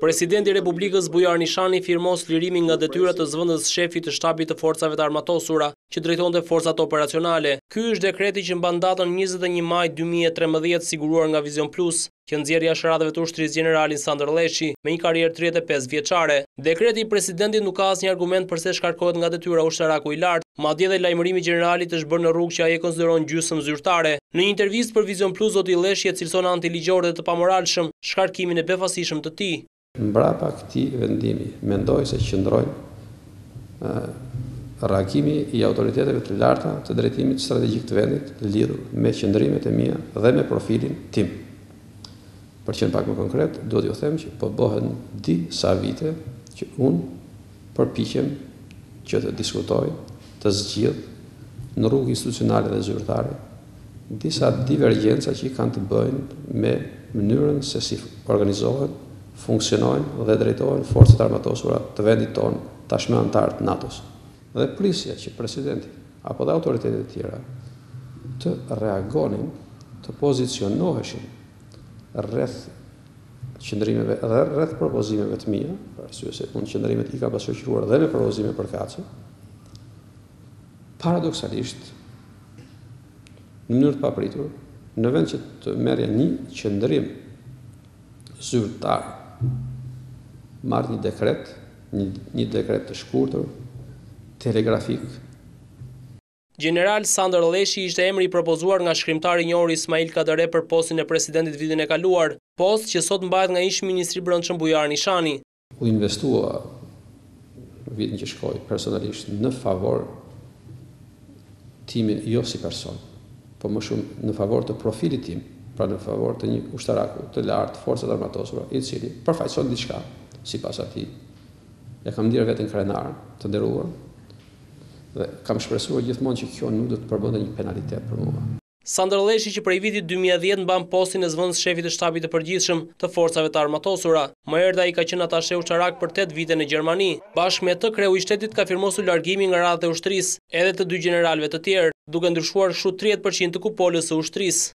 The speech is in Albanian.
Presidenti i Republikës Bujar Nishani firmos lirimin nga detyrat të zëvendës shefit të shtabit të forcave të armatosura që drejtonte forcat operacionale. Ky është dekreti që mban datën 21 maj 2013 siguruar nga Vision Plus, që nxjerr jashtëradhëve të ushtrisë generalin Sandër Lleshi me një karrierë 35 vjeçare. Dekreti i presidentit nuk ka asnjë argument pse shkarkohet nga detyra ushtaraku i lartë, madje edhe lajmërimi i generalit është bërë në rrugë që ai e konsideron gjysmë zyrtare. Në një intervistë për Vision Plus, zoti Lleshi e cilëson antiligjor dhe të pamoralshëm shkarkimin e befasishëm të tij. Mbrapa këtij vendimi, mendoj se qëndrojnë reagimi i autoriteteve të larta të drejtimit strategjik të vendit lidhur me qëndrimet e mia dhe me profilin tim. Për që në pak më konkret, do t'ju them që po bëhen disa vite që unë përpiqem që të diskutoj, të zgjidh në rrugë institucionale dhe zyrtare disa divergjenca që kanë të bëjnë me mënyrën se si organizohen, funksionojnë dhe drejtohen forcat armatosura të vendit tonë, tashmë antar të NATO-s. Dhe prisja që presidenti apo dhe autoritetet e tjera të reagonin, të pozicionoheshin rreth qëndrimeve dhe rreth propozimeve të mia, për arsye se unë qëndrimet i kam pasur dhe me propozime përkatëse, paradoksalisht, në mënyrë të papritur, në vend që të merrja një qëndrim zyrtar, marrë një dekret të shkurtër, telegrafik. General Sandër Lleshi ishte emri i propozuar nga shkrimtari i njohur Ismail Kadare për postin e presidentit vitin e kaluar, post që sot mbahet nga ish ministri i brendshëm Bujar Nishani. U investua në vitin që shkoi personalisht në favor timin jo si person, po më shumë në favor të profilit tim, pra në favor të një ushtaraku të lartë, forcat armatosura, i cili përfaqëson diçka, sipas atij. Ja kam ndier veten krenar të nderuar dhe kam shpresuar gjithmonë që kjo nuk do të përbënte një penalitet për mua. Sandër Lleshi që prej vitit 2010 mban postin e zëvendës shefit të shtabit të përgjithshëm të forcave të armatosura. Më herët ai ka qenë atashe ushtarak për 8 vite në Gjermani. Bashkë me të, kreu i shtetit ka firmosur largimin nga radhët e ushtrisë edhe të 2 generalëve të tjerë, duke ndryshuar kështu 30% të kupolës së ushtrisë.